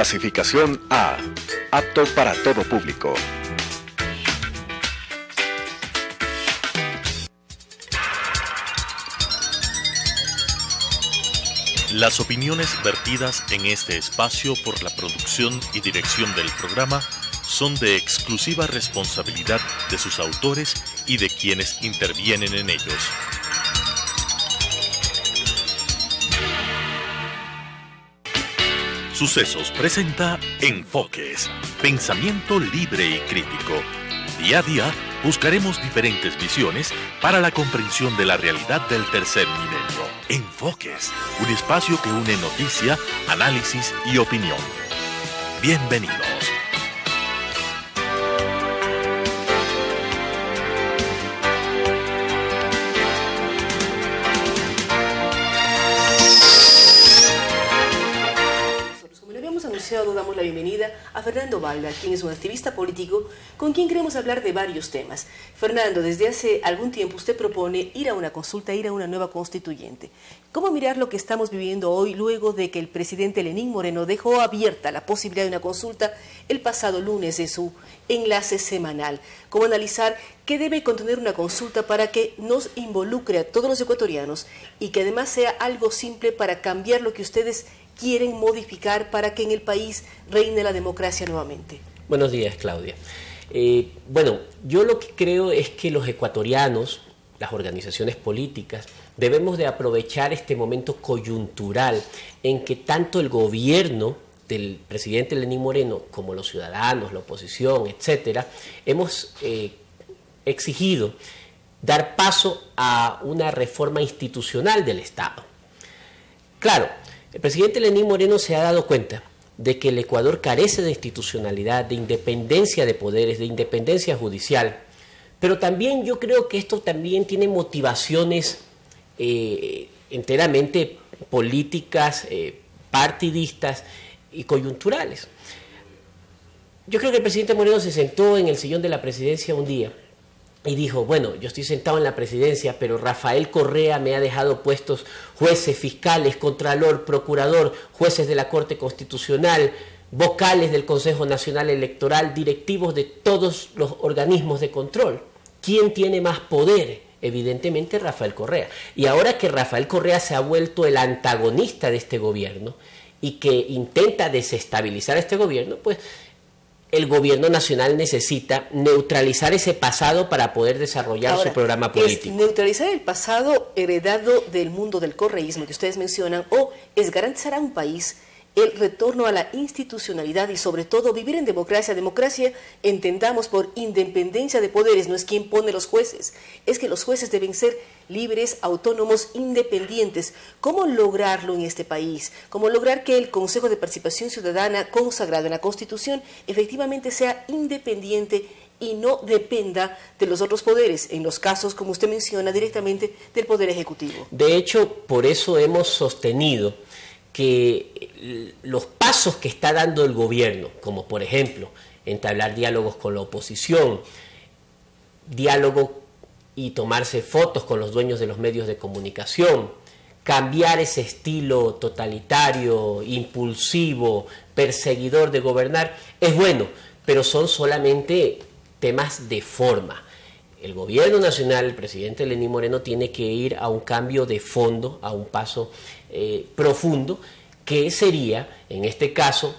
Clasificación A. Apto para todo público. Las opiniones vertidas en este espacio por la producción y dirección del programa son de exclusiva responsabilidad de sus autores y de quienes intervienen en ellos. Sucesos presenta Enfoques, pensamiento libre y crítico. Día a día buscaremos diferentes visiones para la comprensión de la realidad del tercer milenio. Enfoques, un espacio que une noticia, análisis y opinión. Bienvenidos. Damos la bienvenida a Fernando Valda, quien es un activista político con quien queremos hablar de varios temas. Fernando, desde hace algún tiempo usted propone ir a una consulta, ir a una nueva constituyente. ¿Cómo mirar lo que estamos viviendo hoy luego de que el presidente Lenín Moreno dejó abierta la posibilidad de una consulta el pasado lunes en su enlace semanal? ¿Cómo analizar qué debe contener una consulta para que nos involucre a todos los ecuatorianos y que además sea algo simple para cambiar lo que ustedes quieren modificar para que en el país reine la democracia nuevamente? Buenos días, Claudia. Yo lo que creo es que los ecuatorianos, las organizaciones políticas, debemos de aprovechar este momento coyuntural en que tanto el gobierno del presidente Lenín Moreno como los ciudadanos, la oposición, etcétera, hemos exigido dar paso a una reforma institucional del Estado. Claro, el presidente Lenín Moreno se ha dado cuenta de que el Ecuador carece de institucionalidad, de independencia de poderes, de independencia judicial, pero también yo creo que esto también tiene motivaciones enteramente políticas, partidistas y coyunturales. Yo creo que el presidente Moreno se sentó en el sillón de la presidencia un día y dijo, bueno, yo estoy sentado en la presidencia, pero Rafael Correa me ha dejado puestos jueces, fiscales, contralor, procurador, jueces de la Corte Constitucional, vocales del Consejo Nacional Electoral, directivos de todos los organismos de control. ¿Quién tiene más poder? Evidentemente Rafael Correa. Y ahora que Rafael Correa se ha vuelto el antagonista de este gobierno y que intenta desestabilizar a este gobierno, pues el gobierno nacional necesita neutralizar ese pasado para poder desarrollar su programa político. ¿Es neutralizar el pasado heredado del mundo del correísmo que ustedes mencionan o es garantizar a un país el retorno a la institucionalidad y sobre todo vivir en democracia? Democracia entendamos por independencia de poderes, no es quien pone los jueces, es que los jueces deben ser libres, autónomos, independientes. ¿Cómo lograrlo en este país? ¿Cómo lograr que el Consejo de Participación Ciudadana consagrado en la Constitución efectivamente sea independiente y no dependa de los otros poderes, en los casos, como usted menciona, directamente del Poder Ejecutivo? De hecho, por eso hemos sostenido que los pasos que está dando el gobierno, como por ejemplo entablar diálogos con la oposición, diálogo y tomarse fotos con los dueños de los medios de comunicación, cambiar ese estilo totalitario, impulsivo, perseguidor de gobernar, es bueno, pero son solamente temas de forma. El gobierno nacional, el presidente Lenín Moreno, tiene que ir a un cambio de fondo, a un paso profundo, que sería, en este caso,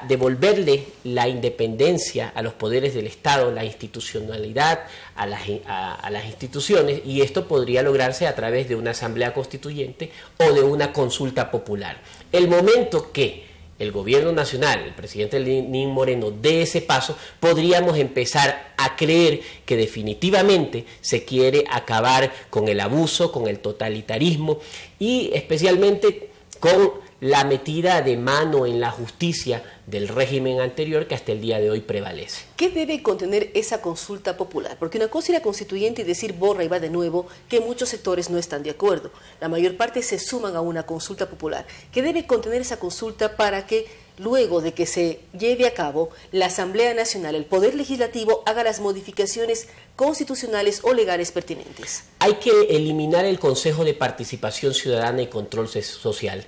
devolverle la independencia a los poderes del Estado, la institucionalidad a las instituciones, y esto podría lograrse a través de una asamblea constituyente o de una consulta popular. El momento que el gobierno nacional, el presidente Lenín Moreno, dé ese paso, podríamos empezar a creer que definitivamente se quiere acabar con el abuso, con el totalitarismo y especialmente con la metida de mano en la justicia del régimen anterior que hasta el día de hoy prevalece. ¿Qué debe contener esa consulta popular? Porque una cosa era constituyente y decir borra y va de nuevo, que muchos sectores no están de acuerdo. La mayor parte se suman a una consulta popular. ¿Qué debe contener esa consulta para que luego de que se lleve a cabo la Asamblea Nacional, el Poder Legislativo haga las modificaciones constitucionales o legales pertinentes? Hay que eliminar el Consejo de Participación Ciudadana y Control Social,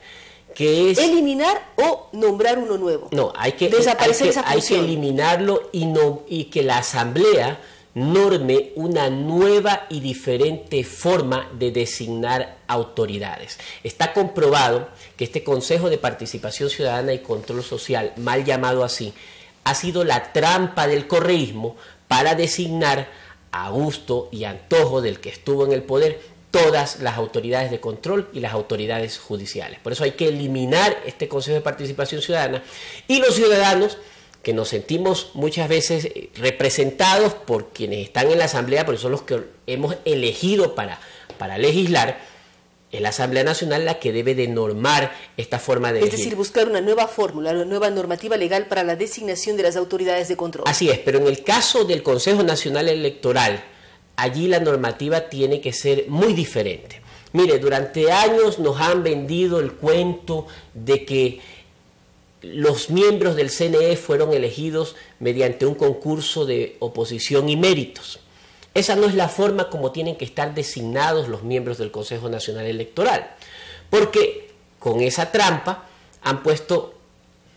que es eliminar o nombrar uno nuevo. No, hay que función. eliminarlo y que la Asamblea norme una nueva y diferente forma de designar autoridades. Está comprobado que este Consejo de Participación Ciudadana y Control Social, mal llamado así, ha sido la trampa del correísmo para designar a gusto y antojo del que estuvo en el poder todas las autoridades de control y las autoridades judiciales. Por eso hay que eliminar este Consejo de Participación Ciudadana, y los ciudadanos, que nos sentimos muchas veces representados por quienes están en la Asamblea, porque son los que hemos elegido para legislar, es la Asamblea Nacional la que debe de normar esta forma de elegir. Es decir, buscar una nueva fórmula, una nueva normativa legal para la designación de las autoridades de control. Así es, pero en el caso del Consejo Nacional Electoral, allí la normativa tiene que ser muy diferente. Mire, durante años nos han vendido el cuento de que los miembros del CNE fueron elegidos mediante un concurso de oposición y méritos. Esa no es la forma como tienen que estar designados los miembros del Consejo Nacional Electoral, porque con esa trampa han puesto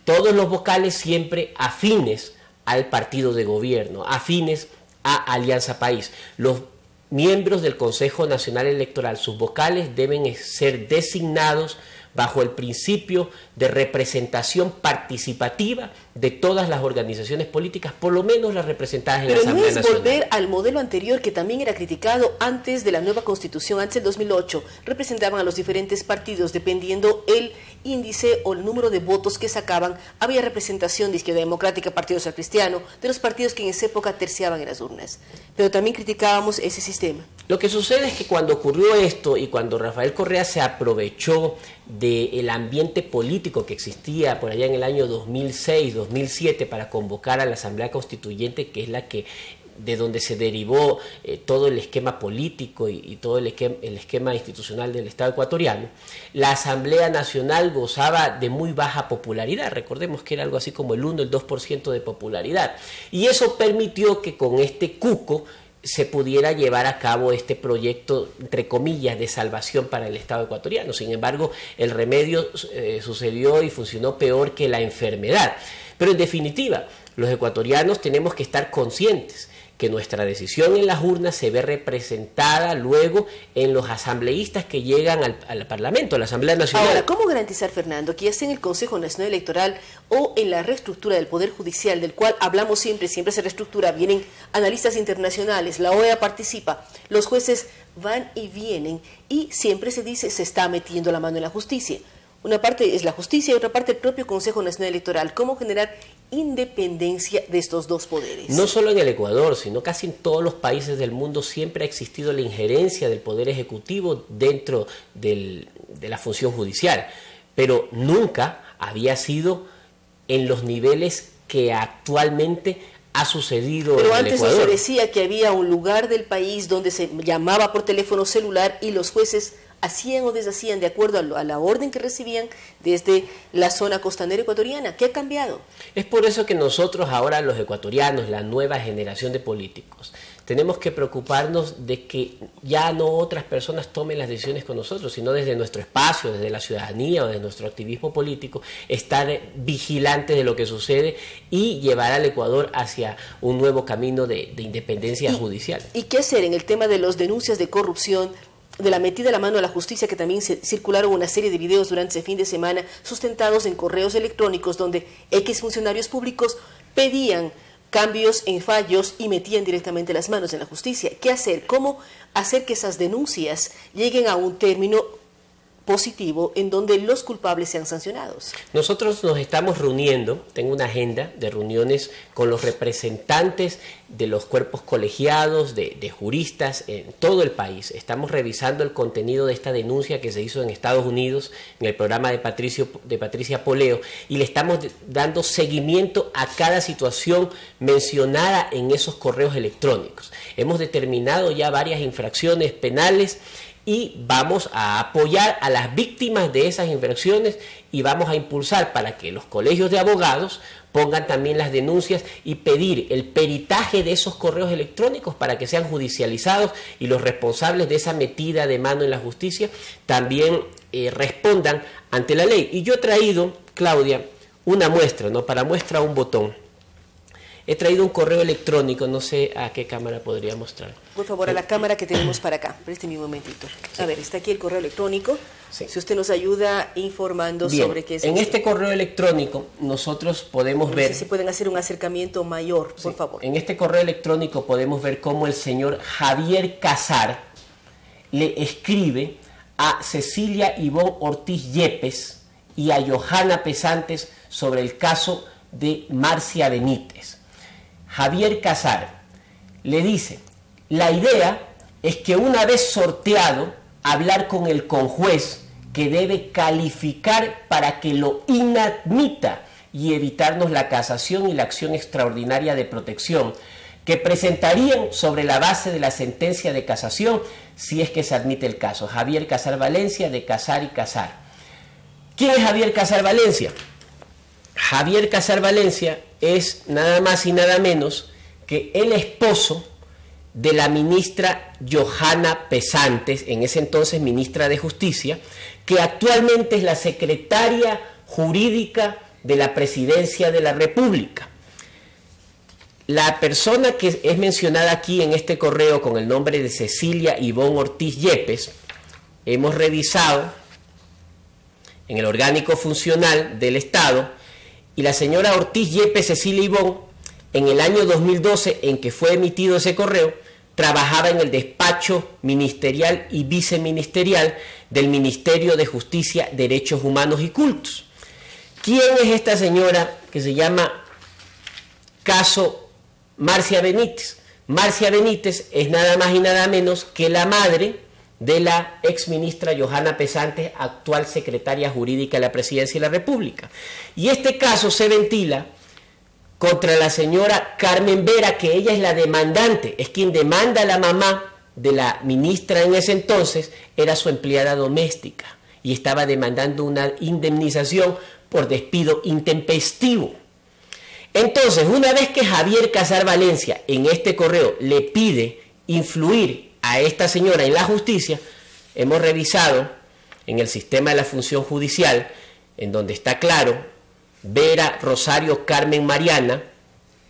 todos los vocales siempre afines al partido de gobierno, afines a Alianza País. Los miembros del Consejo Nacional Electoral, sus vocales deben ser designados bajo el principio de representación participativa de todas las organizaciones políticas, por lo menos las representadas en la Asamblea Nacional. Pero no es volver al modelo anterior, que también era criticado antes de la nueva Constitución, antes del 2008. Representaban a los diferentes partidos, dependiendo el índice o el número de votos que sacaban. Había representación de Izquierda Democrática, Partido Social Cristiano, de los partidos que en esa época terciaban en las urnas. Pero también criticábamos ese sistema. Lo que sucede es que cuando ocurrió esto y cuando Rafael Correa se aprovechó del ambiente político que existía por allá en el año 2006-2007 para convocar a la Asamblea Constituyente, que es la que de donde se derivó todo el esquema político y todo el esquema institucional del Estado ecuatoriano, la Asamblea Nacional gozaba de muy baja popularidad. Recordemos que era algo así como el 1, el 2% de popularidad, y eso permitió que con este cuco se pudiera llevar a cabo este proyecto, entre comillas, de salvación para el Estado ecuatoriano. Sin embargo, el remedio sucedió y funcionó peor que la enfermedad. Pero en definitiva, los ecuatorianos tenemos que estar conscientes que nuestra decisión en las urnas se ve representada luego en los asambleístas que llegan al Parlamento, a la Asamblea Nacional. Ahora, ¿cómo garantizar, Fernando, que ya sea en el Consejo Nacional Electoral o en la reestructura del Poder Judicial, del cual hablamos siempre se reestructura, vienen analistas internacionales, la OEA participa, los jueces van y vienen y siempre se dice se está metiendo la mano en la justicia? Una parte es la justicia y otra parte el propio Consejo Nacional Electoral. ¿Cómo generar independencia de estos dos poderes? No solo en el Ecuador, sino casi en todos los países del mundo siempre ha existido la injerencia del Poder Ejecutivo dentro de la función judicial, pero nunca había sido en los niveles que actualmente ha sucedido pero en el Ecuador. Pero antes se decía que había un lugar del país donde se llamaba por teléfono celular y los jueces hacían o deshacían de acuerdo a la orden que recibían desde la zona costanera ecuatoriana. ¿Qué ha cambiado? Es por eso que nosotros ahora, los ecuatorianos, la nueva generación de políticos, tenemos que preocuparnos de que ya no otras personas tomen las decisiones con nosotros, sino desde nuestro espacio, desde la ciudadanía o desde nuestro activismo político, estar vigilantes de lo que sucede y llevar al Ecuador hacia un nuevo camino de independencia judicial. ¿Y qué hacer en el tema de las denuncias de corrupción, de la metida de la mano a la justicia, que también circularon una serie de videos durante ese fin de semana sustentados en correos electrónicos donde X funcionarios públicos pedían cambios en fallos y metían directamente las manos en la justicia? ¿Qué hacer? ¿Cómo hacer que esas denuncias lleguen a un término positivo en donde los culpables sean sancionados? Nosotros nos estamos reuniendo, tengo una agenda de reuniones con los representantes de los cuerpos colegiados, de juristas en todo el país. Estamos revisando el contenido de esta denuncia que se hizo en Estados Unidos en el programa de Patricia Poleo, y le estamos dando seguimiento a cada situación mencionada en esos correos electrónicos. Hemos determinado ya varias infracciones penales y vamos a apoyar a las víctimas de esas infracciones y vamos a impulsar para que los colegios de abogados pongan también las denuncias y pedir el peritaje de esos correos electrónicos para que sean judicializados y los responsables de esa metida de mano en la justicia también respondan ante la ley. Y yo he traído, Claudia, una muestra, ¿no? Para muestra un botón. He traído un correo electrónico, no sé a qué cámara podría mostrar. Por favor, a la cámara que tenemos para acá. Présteme un momentito. A ver, está aquí el correo electrónico. Sí. Si usted nos ayuda informando Bien, sobre qué es en este correo electrónico nosotros podemos ver... si pueden hacer un acercamiento mayor, por favor. En este correo electrónico podemos ver cómo el señor Javier Casar le escribe a Cecilia Ivonne Ortiz Yepes y a Johanna Pesantes sobre el caso de Marcia Benítez. Javier Casar le dice: la idea es que una vez sorteado, hablar con el conjuez que debe calificar para que lo inadmita y evitarnos la casación y la acción extraordinaria de protección que presentarían sobre la base de la sentencia de casación si es que se admite el caso. Javier Casar Valencia, de Casar y Casar. ¿Quién es Javier Casar Valencia? Javier Casar Valencia es nada más y nada menos que el esposo de la ministra Johanna Pesantes, en ese entonces ministra de Justicia, que actualmente es la secretaria jurídica de la Presidencia de la República. La persona que es mencionada aquí en este correo con el nombre de Cecilia Ivonne Ortiz Yepes, hemos revisado en el orgánico funcional del Estado, y la señora Ortiz Yepes Cecilia Ivonne, en el año 2012 en que fue emitido ese correo, trabajaba en el despacho ministerial y viceministerial del Ministerio de Justicia, Derechos Humanos y Cultos. ¿Quién es esta señora que se llama caso Marcia Benítez? Marcia Benítez es nada más y nada menos que la madre de la exministra Johanna Pesantes, actual secretaria jurídica de la Presidencia de la República. Y este caso se ventila contra la señora Carmen Vera, que ella es la demandante, es quien demanda a la mamá de la ministra en ese entonces, era su empleada doméstica y estaba demandando una indemnización por despido intempestivo. Entonces, una vez que Javier Casar Valencia en este correo le pide influir a esta señora en la justicia, hemos revisado en el sistema de la función judicial, en donde está claro, Vera Rosario Carmen Mariana,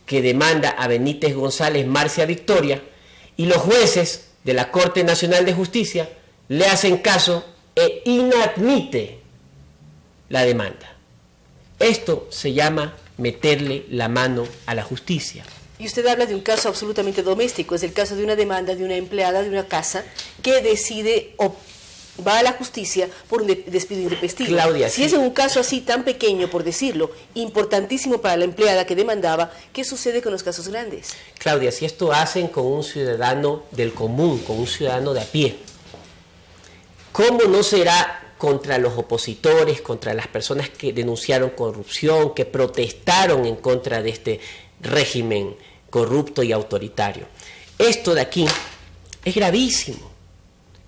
que demanda a Benítez González Marcia Victoria, y los jueces de la Corte Nacional de Justicia le hacen caso e inadmite la demanda. Esto se llama meterle la mano a la justicia. Y usted habla de un caso absolutamente doméstico, es el caso de una demanda de una empleada de una casa que decide o va a la justicia por un despido intempestivo. Claudia, si es un caso así tan pequeño, por decirlo, importantísimo para la empleada que demandaba, ¿qué sucede con los casos grandes? Claudia, si esto hacen con un ciudadano del común, con un ciudadano de a pie, ¿cómo no será contra los opositores, contra las personas que denunciaron corrupción, que protestaron en contra de este régimen corrupto y autoritario? Esto de aquí es gravísimo,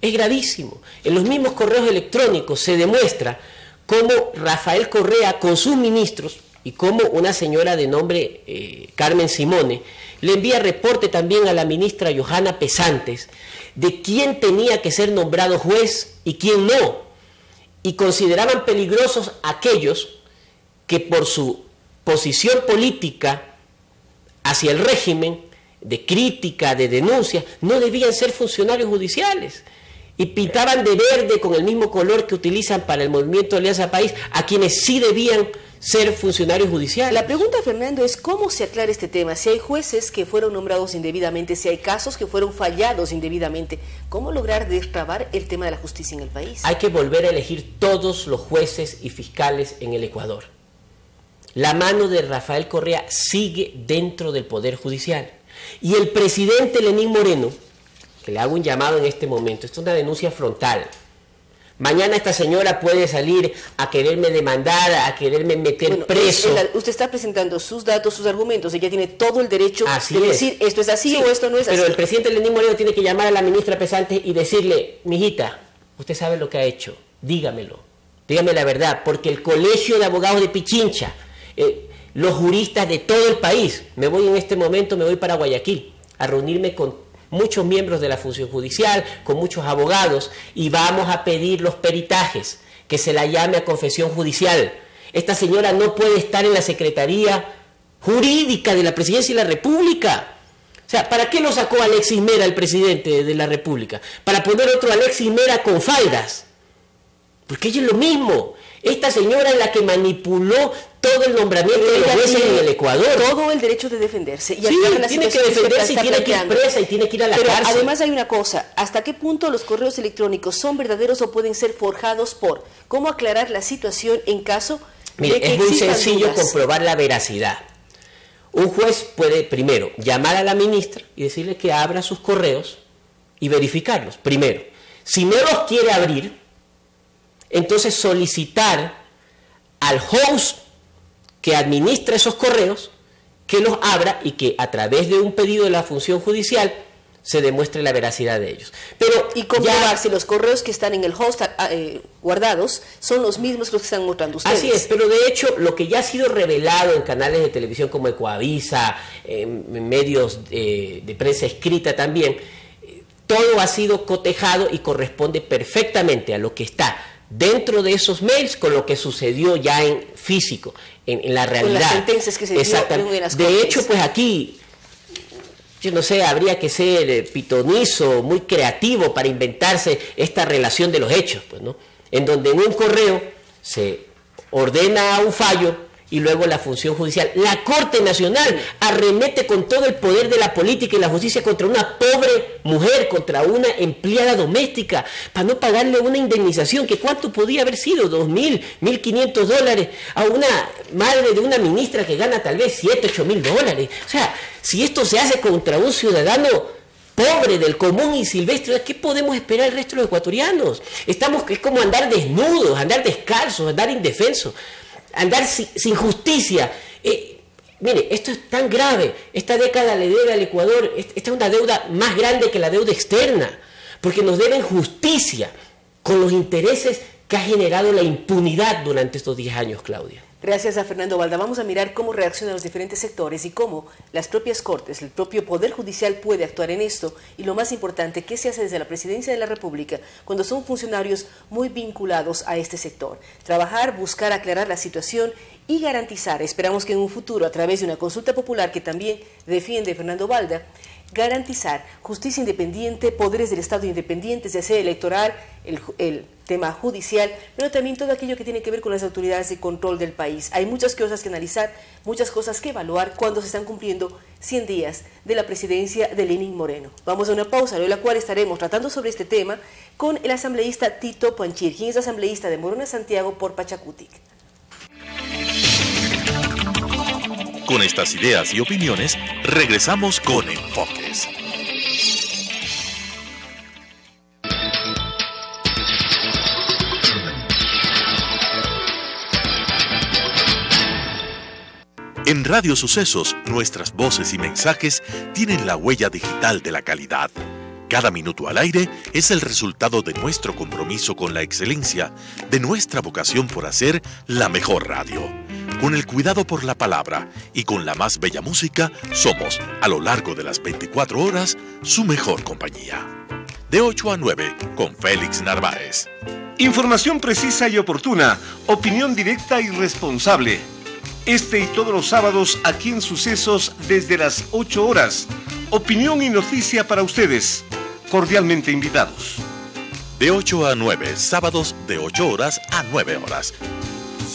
es gravísimo. En los mismos correos electrónicos se demuestra cómo Rafael Correa con sus ministros y cómo una señora de nombre Carmen Simone le envía reporte también a la ministra Johanna Pesantes de quién tenía que ser nombrado juez y quién no, y consideraban peligrosos aquellos que por su posición política hacia el régimen, de crítica, de denuncia, no debían ser funcionarios judiciales. Y pintaban de verde con el mismo color que utilizan para el movimiento Alianza País a quienes sí debían ser funcionarios judiciales. La pregunta, Fernando, es cómo se aclara este tema. Si hay jueces que fueron nombrados indebidamente, si hay casos que fueron fallados indebidamente, ¿cómo lograr destrabar el tema de la justicia en el país? Hay que volver a elegir todos los jueces y fiscales en el Ecuador. La mano de Rafael Correa sigue dentro del Poder Judicial. Y el presidente Lenín Moreno, que le hago un llamado en este momento, esto es una denuncia frontal, Mañana esta señora puede salir a quererme demandar, a quererme meter preso. Usted está presentando sus datos, sus argumentos. Ella tiene todo el derecho de decir esto es así o esto no es así. Pero el presidente Lenín Moreno tiene que llamar a la ministra Pesante y decirle, mijita, usted sabe lo que ha hecho, dígamelo, dígame la verdad, porque el Colegio de Abogados de Pichincha, los juristas de todo el país, me voy para Guayaquil a reunirme con muchos miembros de la función judicial, con muchos abogados, y vamos a pedir los peritajes, que se la llame a confesión judicial. Esta señora no puede estar en la Secretaría Jurídica de la Presidencia de la República. O sea, ¿para qué lo sacó Alexis Mera, el presidente de la República? Para poner otro Alexis Mera con faldas. Porque ella es lo mismo. Esta señora es la que manipuló todo el nombramiento de los jueces en el Ecuador. Todo el derecho de defenderse. Y sí, tiene que defenderse y tiene que ir presa y tiene que ir a la cárcel. Además hay una cosa, ¿hasta qué punto los correos electrónicos son verdaderos o pueden ser forjados por? ¿Cómo aclarar la situación en caso de que es muy sencillo comprobar la veracidad. Un juez puede primero llamar a la ministra y decirle que abra sus correos y verificarlos. Primero, si no los quiere abrir, entonces solicitar al host que administra esos correos que los abra y que a través de un pedido de la función judicial se demuestre la veracidad de ellos. Pero y comprobar si los correos que están en el host guardados son los mismos que los que están mostrando ustedes. Así es, pero de hecho lo que ya ha sido revelado en canales de televisión como Ecoavisa, en medios de prensa escrita también, todo ha sido cotejado y corresponde perfectamente a lo que está dentro de esos mails con lo que sucedió ya en físico, en la realidad. Con las sentencias que se dieron en las cortes. De hecho, pues aquí, yo no sé, habría que ser pitonizo, muy creativo para inventarse esta relación de los hechos, pues, ¿no? En donde en un correo se ordena un fallo y luego la función judicial, la Corte Nacional, arremete con todo el poder de la política y la justicia contra una pobre mujer, contra una empleada doméstica, para no pagarle una indemnización, que cuánto podía haber sido, $2,000, $1,500, a una madre de una ministra que gana tal vez $7,000, $8,000. O sea, si esto se hace contra un ciudadano pobre, del común y silvestre, ¿qué podemos esperar el resto de los ecuatorianos? Es como andar desnudos, andar descalzos, andar indefensos, andar sin justicia. Mire, esto es tan grave. Esta década le debe al Ecuador, esta es una deuda más grande que la deuda externa, porque nos deben justicia con los intereses que ha generado la impunidad durante estos 10 años, Claudia. Gracias a Fernando Balda. Vamos a mirar cómo reaccionan los diferentes sectores y cómo las propias Cortes, el propio Poder Judicial puede actuar en esto. Y lo más importante, ¿qué se hace desde la Presidencia de la República cuando son funcionarios muy vinculados a este sector? Trabajar, buscar aclarar la situación y garantizar, esperamos que en un futuro, a través de una consulta popular que también defiende Fernando Balda, garantizar justicia independiente, poderes del Estado independientes, ya sea electoral, el tema judicial, pero también todo aquello que tiene que ver con las autoridades de control del país. Hay muchas cosas que analizar, muchas cosas que evaluar cuando se están cumpliendo 100 días de la presidencia de Lenín Moreno. Vamos a una pausa, luego de la cual estaremos tratando sobre este tema con el asambleísta Tito Panchir, quien es asambleísta de Morona Santiago por Pachacutic. Con estas ideas y opiniones, regresamos con Enfoques. En Radio Sucesos, nuestras voces y mensajes tienen la huella digital de la calidad. Cada minuto al aire es el resultado de nuestro compromiso con la excelencia, de nuestra vocación por hacer la mejor radio. Con el cuidado por la palabra y con la más bella música, somos, a lo largo de las 24 horas, su mejor compañía. De 8 a 9, con Félix Narváez. Información precisa y oportuna, opinión directa y responsable. Este y todos los sábados aquí en Sucesos desde las 8 horas. Opinión y noticia para ustedes. Cordialmente invitados. De 8 a 9, sábados de 8 horas a 9 horas.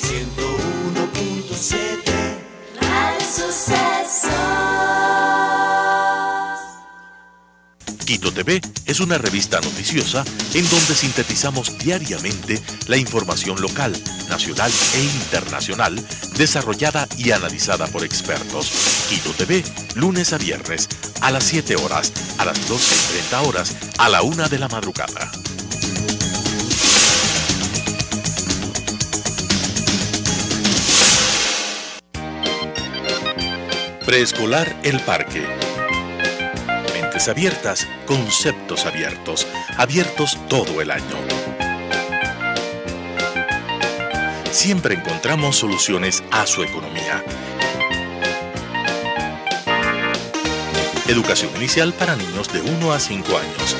101.7 Radio Sucesos. Quito TV es una revista noticiosa en donde sintetizamos diariamente la información local, nacional e internacional, desarrollada y analizada por expertos. Quito TV, lunes a viernes, a las 7 horas, a las 12:30 horas, a la 1 de la madrugada. Preescolar El Parque. Mentes abiertas, conceptos abiertos, abiertos todo el año. Siempre encontramos soluciones a su economía. Educación inicial para niños de 1 a 5 años.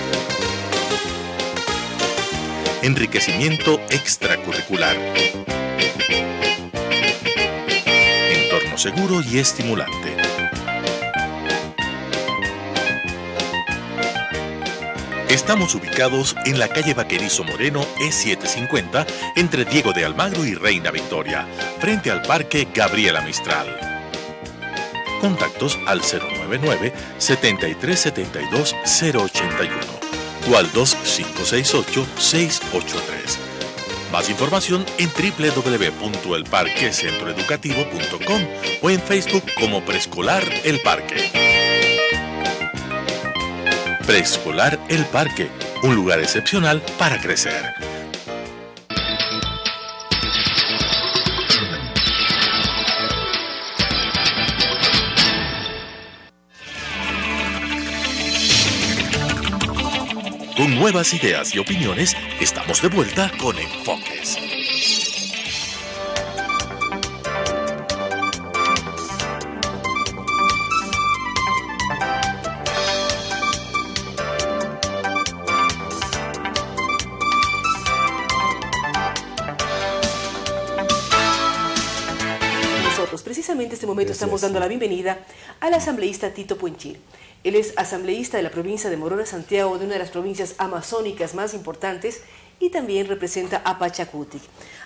Enriquecimiento extracurricular. Entorno seguro y estimulante. Estamos ubicados en la calle Vaquerizo Moreno, E750, entre Diego de Almagro y Reina Victoria, frente al Parque Gabriela Mistral. Contactos al 099-7372-081 o al 2568-683. Más información en www.elparquecentroeducativo.com o en Facebook como Preescolar El Parque. Preescolar El Parque, un lugar excepcional para crecer. Con nuevas ideas y opiniones, estamos de vuelta con Enfoques. Nosotros, precisamente en este momento, estamos dando la bienvenida al asambleísta Tito Puenchir. Él es asambleísta de la provincia de Morona, Santiago, de una de las provincias amazónicas más importantes, y también representa a Pachacutic.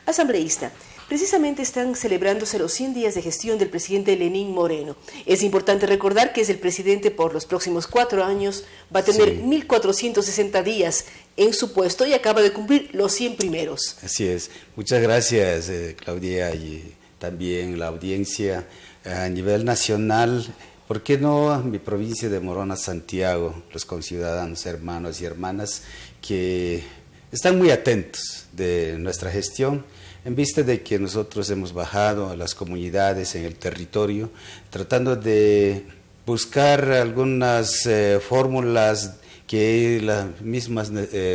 Asambleísta, precisamente están celebrándose los 100 días de gestión del presidente Lenín Moreno. Es importante recordar que es el presidente por los próximos 4 años, va a tener 1460 días en su puesto y acaba de cumplir los 100 primeros. Así es. Muchas gracias, Claudia, y también la audiencia a nivel nacional. ¿Por qué no mi provincia de Morona, Santiago, los conciudadanos, hermanos y hermanas que están muy atentos de nuestra gestión, en vista de que nosotros hemos bajado a las comunidades en el territorio, tratando de buscar algunas fórmulas que las mismas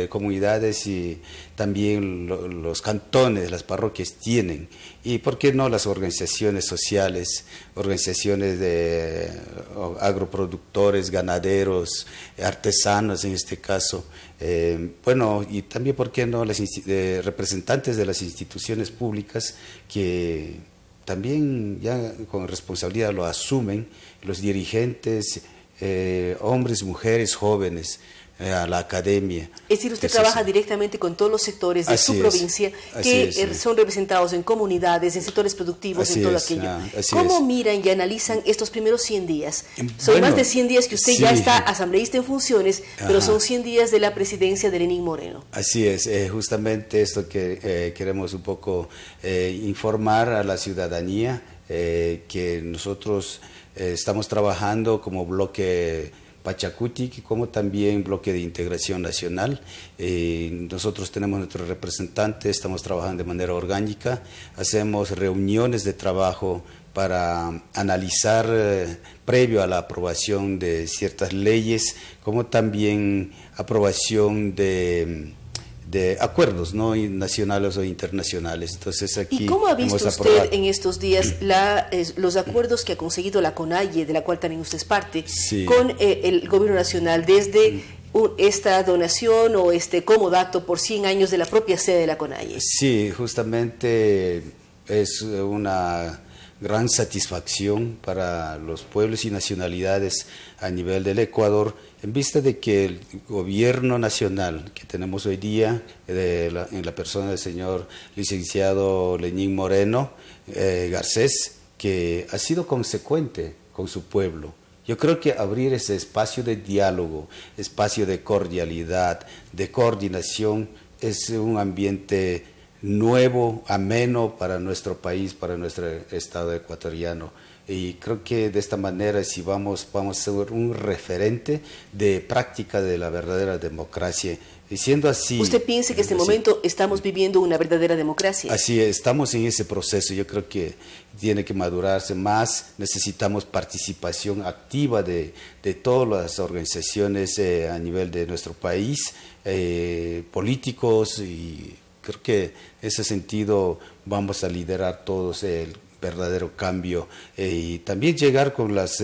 comunidades y también los cantones, las parroquias tienen, y por qué no las organizaciones sociales, organizaciones de agroproductores, ganaderos, artesanos en este caso, bueno, y también por qué no las representantes de las instituciones públicas que también ya con responsabilidad lo asumen, los dirigentes, hombres, mujeres, jóvenes, a la academia. Es decir, usted trabaja directamente con todos los sectores de su provincia que son representados en comunidades, en sectores productivos, en todo aquello. ¿Cómo miran y analizan estos primeros 100 días? Son más de 100 días que usted ya está asambleísta en funciones, pero son 100 días de la presidencia de Lenín Moreno. Así es, justamente esto que queremos un poco informar a la ciudadanía, que nosotros estamos trabajando como bloque Pachacutic, como también bloque de integración nacional. Nosotros tenemos nuestros representantes, estamos trabajando de manera orgánica, hacemos reuniones de trabajo para analizar previo a la aprobación de ciertas leyes, como también aprobación de acuerdos, ¿no?, nacionales o internacionales. Entonces aquí ¿y cómo ha visto usted en estos días los acuerdos que ha conseguido la CONAIE, de la cual también usted es parte, con el gobierno nacional, desde esta donación o este comodato por 100 años de la propia sede de la CONAIE? Sí, justamente es una gran satisfacción para los pueblos y nacionalidades a nivel del Ecuador, en vista de que el gobierno nacional que tenemos hoy día, en la persona del señor licenciado Lenín Moreno Garcés, que ha sido consecuente con su pueblo. Yo creo que abrir ese espacio de diálogo, espacio de cordialidad, de coordinación, es un ambiente nuevo, ameno para nuestro país, para nuestro estado ecuatoriano. y creo que de esta manera si vamos a ser un referente de práctica de la verdadera democracia. Y siendo así... ¿Usted piensa que en este momento estamos viviendo una verdadera democracia? Así es, estamos en ese proceso. Yo creo que tiene que madurarse más. Necesitamos participación activa de todas las organizaciones a nivel de nuestro país, políticos, y creo que en ese sentido vamos a liderar todos el verdadero cambio y también llegar con las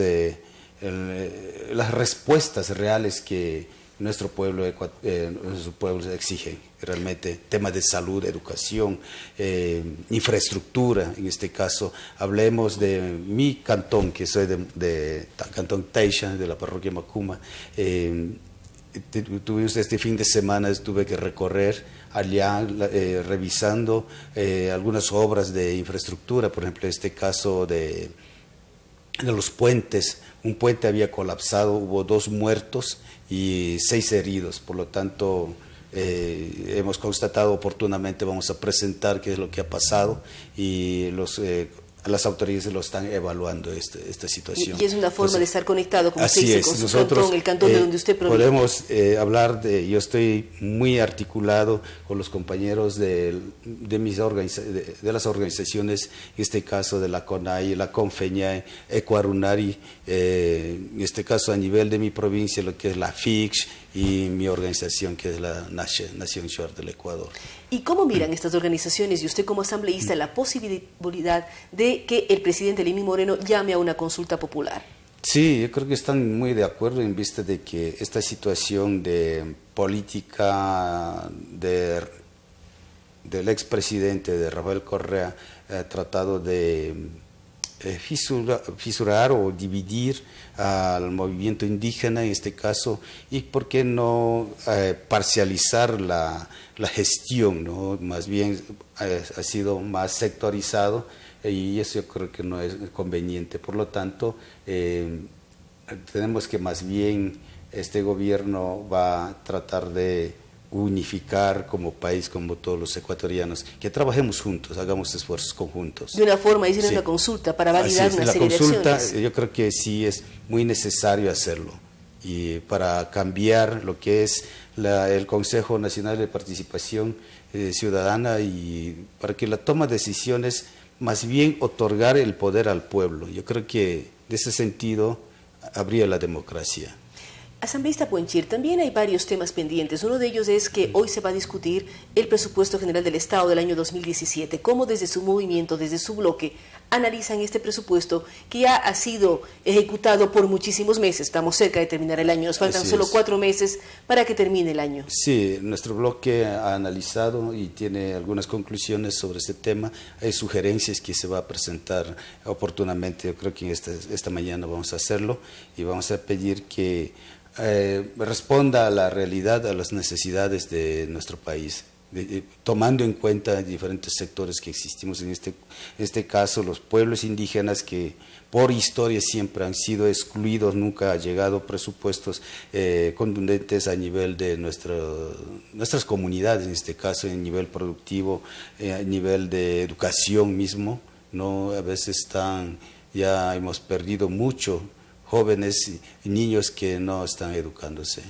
respuestas reales que nuestro pueblo exige realmente, temas de salud, educación, infraestructura. En este caso, hablemos de mi cantón, que soy de Cantón Taixa, de la parroquia Macuma. Tuvimos este fin de semana, tuve que recorrer allá revisando algunas obras de infraestructura, por ejemplo, en este caso de los puentes. Un puente había colapsado, hubo 2 muertos y 6 heridos, por lo tanto hemos constatado oportunamente, vamos a presentar qué es lo que ha pasado y las autoridades lo están evaluando esta situación. Y es una forma de estar conectado, como así usted dice, es, con su nosotros, cantón, el cantón de donde usted proviene. Podemos hablar yo estoy muy articulado con los compañeros de las organizaciones, en este caso de la CONAI, la CONFEñAE, Ecuarunari, en este caso a nivel de mi provincia, lo que es la FIX y mi organización, que es la Nación Shuar del Ecuador. ¿Y cómo miran estas organizaciones y usted como asambleísta la posibilidad de que el presidente Lenín Moreno llame a una consulta popular? Sí, yo creo que están muy de acuerdo en vista de que esta situación de política del expresidente de Rafael Correa ha tratado de fisurar o dividir al movimiento indígena en este caso, y por qué no parcializar la gestión, ¿no? Más bien ha sido más sectorizado y eso yo creo que no es conveniente. Por lo tanto, tenemos que más bien este gobierno va a tratar de unificar como país, como todos los ecuatorianos, que trabajemos juntos, hagamos esfuerzos conjuntos. De una forma, hicieron sí. una consulta para validar una serie de acciones. La acciones. yo creo que sí es muy necesario hacerlo, y para cambiar lo que es el Consejo Nacional de Participación Ciudadana, y para que la toma de decisiones, más bien otorgar el poder al pueblo. Yo creo que de ese sentido habría la democracia. Asambleísta Puenchir, también hay varios temas pendientes. Uno de ellos es que hoy se va a discutir el presupuesto general del Estado del año 2017. ¿Cómo desde su movimiento, desde su bloque, analizan este presupuesto que ya ha sido ejecutado por muchísimos meses? Estamos cerca de terminar el año, nos faltan solo 4 meses para que termine el año. Sí, nuestro bloque ha analizado y tiene algunas conclusiones sobre este tema. Hay sugerencias que se va a presentar oportunamente. Yo creo que esta mañana vamos a hacerlo y vamos a pedir que responda a la realidad, a las necesidades de nuestro país, tomando en cuenta diferentes sectores que existimos, en este caso los pueblos indígenas, que por historia siempre han sido excluidos, nunca ha llegado presupuestos contundentes a nivel de nuestras comunidades, en este caso en nivel productivo, a nivel de educación mismo, ¿no? A veces ya hemos perdido mucho jóvenes y niños que no están educándose.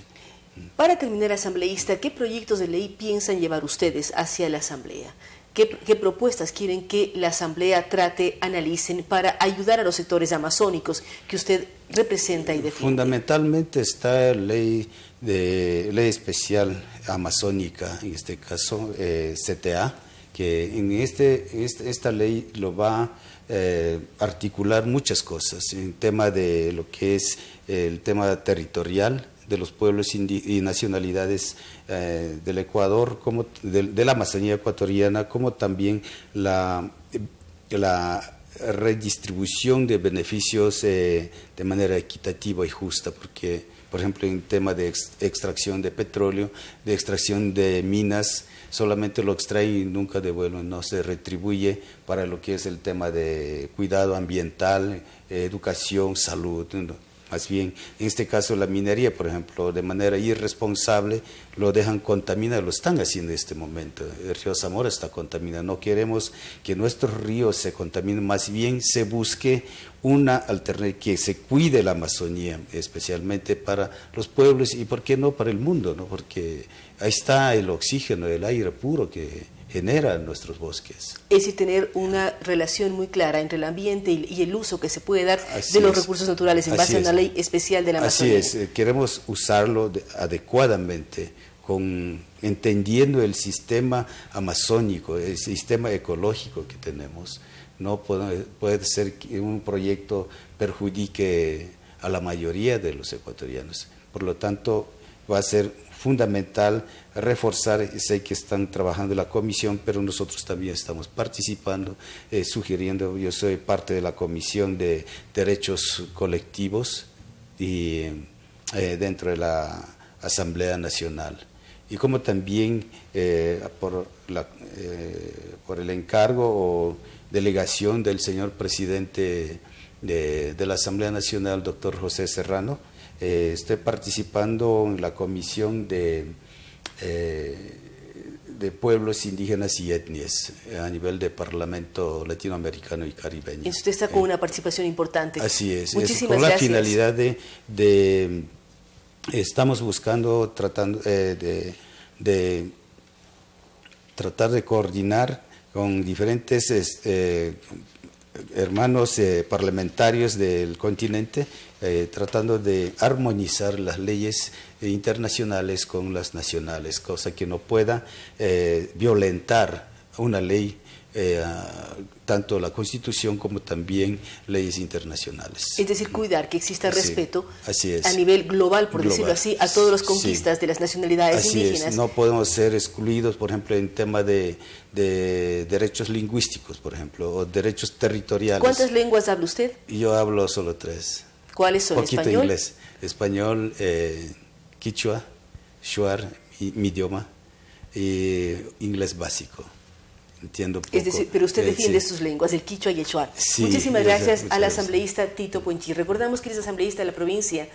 Para terminar, asambleísta, ¿qué proyectos de ley piensan llevar ustedes hacia la Asamblea? ¿Qué propuestas quieren que la Asamblea trate, analicen para ayudar a los sectores amazónicos que usted representa y defiende? Fundamentalmente está la ley especial amazónica, en este caso CTA, que en esta ley lo va articular muchas cosas, en tema de lo que es el tema territorial de los pueblos y nacionalidades del Ecuador, como de la Amazonía ecuatoriana, como también la redistribución de beneficios de manera equitativa y justa, porque, por ejemplo, en tema de extracción de petróleo, de extracción de minas, solamente lo extraen y nunca devuelven, no se retribuye para lo que es el tema de cuidado ambiental, educación, salud, ¿no? Más bien, en este caso la minería, por ejemplo, de manera irresponsable lo dejan contaminar, lo están haciendo en este momento. El río Zamora está contaminado. No queremos que nuestros ríos se contaminen, más bien se busque una alternativa, que se cuide la Amazonía, especialmente para los pueblos y, ¿por qué no, para el mundo? ¿No? Porque ahí está el oxígeno, el aire puro que genera nuestros bosques. Es decir, tener una relación muy clara entre el ambiente y el uso que se puede dar de los recursos naturales en base a una ley especial de la Amazonía. Así es, queremos usarlo adecuadamente, entendiendo el sistema amazónico, el sistema ecológico que tenemos. No puede ser que un proyecto perjudique a la mayoría de los ecuatorianos. Por lo tanto, va a ser fundamental reforzar. Sé que están trabajando en la comisión, pero nosotros también estamos participando, sugiriendo. Yo soy parte de la Comisión de Derechos Colectivos y dentro de la Asamblea Nacional. Y como también por el encargo o delegación del señor presidente de la Asamblea Nacional, doctor José Serrano, estoy participando en la Comisión de Pueblos Indígenas y Etnias a nivel de Parlamento Latinoamericano y Caribeño. Usted está con una participación importante. Así es, Muchísimas con la gracias. finalidad de estamos buscando, tratando de tratar de coordinar con diferentes hermanos parlamentarios del continente, tratando de armonizar las leyes internacionales con las nacionales, cosa que no pueda violentar una ley, tanto la Constitución como también leyes internacionales. Es decir, cuidar que exista respeto así es, a nivel global, por decirlo así, a todas las conquistas de las nacionalidades así indígenas. Es. No podemos ser excluidos, por ejemplo, en tema de derechos lingüísticos, por ejemplo, o derechos territoriales. ¿Cuántas lenguas habla usted? Yo hablo solo 3. ¿Cuáles son? Poquito ¿Español? Inglés. Español, quichua, shuar, mi idioma, y inglés básico. Entiendo poco. Es decir, pero usted defiende sus lenguas, el quichua y el shuar. Sí, Muchísimas gracias al gracias. asambleísta Tito Puenchi. Recordamos que es asambleísta de la provincia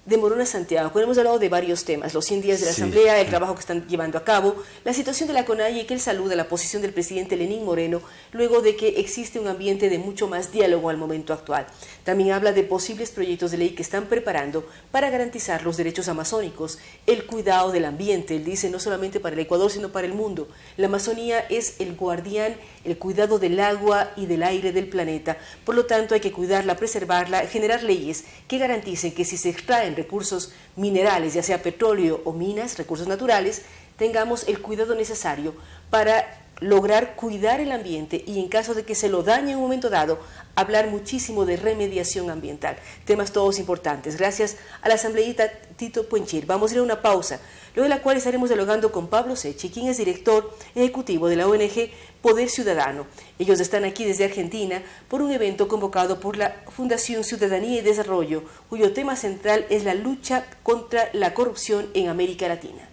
de Morona, Santiago. Pues hemos hablado de varios temas, los 100 días de la Asamblea, el trabajo que están llevando a cabo, la situación de la CONAIE, que él saluda la posición del presidente Lenín Moreno, luego de que existe un ambiente de mucho más diálogo al momento actual. También habla de posibles proyectos de ley que están preparando para garantizar los derechos amazónicos, el cuidado del ambiente. Él dice no solamente para el Ecuador, sino para el mundo. La Amazonía es el guardián, el cuidado del agua y del aire del planeta. Por lo tanto, hay que cuidarla, preservarla, generar leyes que garanticen que si se extraen recursos minerales, ya sea petróleo o minas, recursos naturales, tengamos el cuidado necesario para lograr cuidar el ambiente y en caso de que se lo dañe en un momento dado, hablar muchísimo de remediación ambiental. Temas todos importantes. Gracias al asambleísta Tito Puenchi. Vamos a ir a una pausa, luego de la cual estaremos dialogando con Pablo Sechi, quien es director ejecutivo de la ONG Poder Ciudadano. Ellos están aquí desde Argentina por un evento convocado por la Fundación Ciudadanía y Desarrollo, cuyo tema central es la lucha contra la corrupción en América Latina.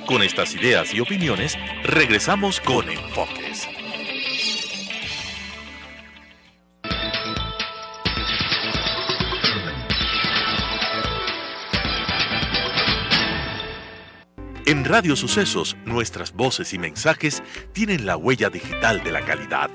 Con estas ideas y opiniones, regresamos con Enfoques. En Radio Sucesos, nuestras voces y mensajes tienen la huella digital de la calidad.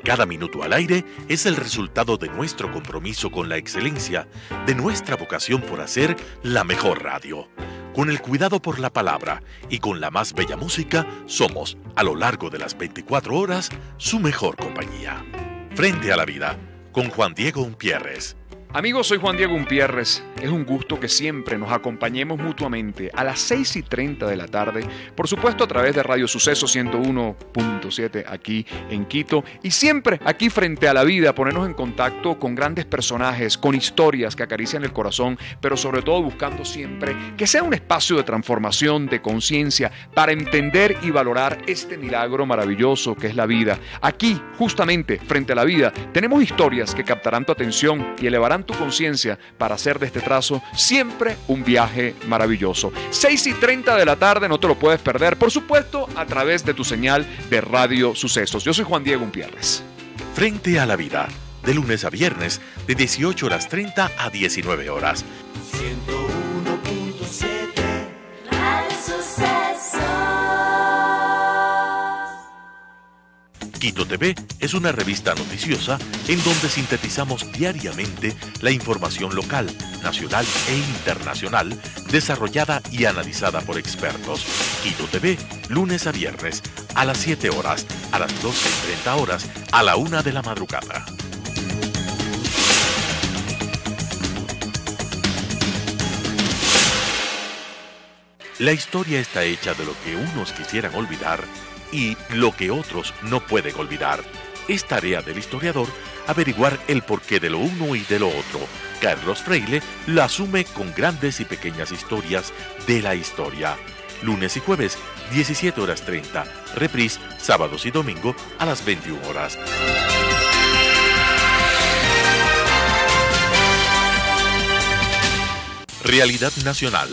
Cada minuto al aire es el resultado de nuestro compromiso con la excelencia, de nuestra vocación por hacer la mejor radio. Con el cuidado por la palabra y con la más bella música, somos, a lo largo de las 24 horas, su mejor compañía. Frente a la vida, con Juan Diego Umpierres. Amigos, soy Juan Diego Umpierres. Es un gusto que siempre nos acompañemos mutuamente a las 6:30 de la tarde, por supuesto a través de Radio Suceso 101.7 aquí en Quito, y siempre aquí frente a la vida, ponernos en contacto con grandes personajes, con historias que acarician el corazón, pero sobre todo buscando siempre que sea un espacio de transformación, de conciencia, para entender y valorar este milagro maravilloso que es la vida. Aquí, justamente frente a la vida, tenemos historias que captarán tu atención y elevarán tu conciencia para hacer de este trazo siempre un viaje maravilloso. 6:30 de la tarde, no te lo puedes perder, por supuesto, a través de tu señal de Radio Sucesos. Yo soy Juan Diego Umpierres. Frente a la vida, de lunes a viernes, de 18:30 a 19 horas. 101.7 Radio Sucesos. Quito TV es una revista noticiosa en donde sintetizamos diariamente la información local, nacional e internacional, desarrollada y analizada por expertos. Quito TV, lunes a viernes, a las 7 horas, a las 12:30 horas, a la 1 de la madrugada. La historia está hecha de lo que unos quisieran olvidar y lo que otros no pueden olvidar. Es tarea del historiador averiguar el porqué de lo uno y de lo otro. Carlos Freile la asume con grandes y pequeñas historias de la historia. Lunes y jueves, 17:30. Reprise, sábados y domingo a las 21 horas. Realidad Nacional.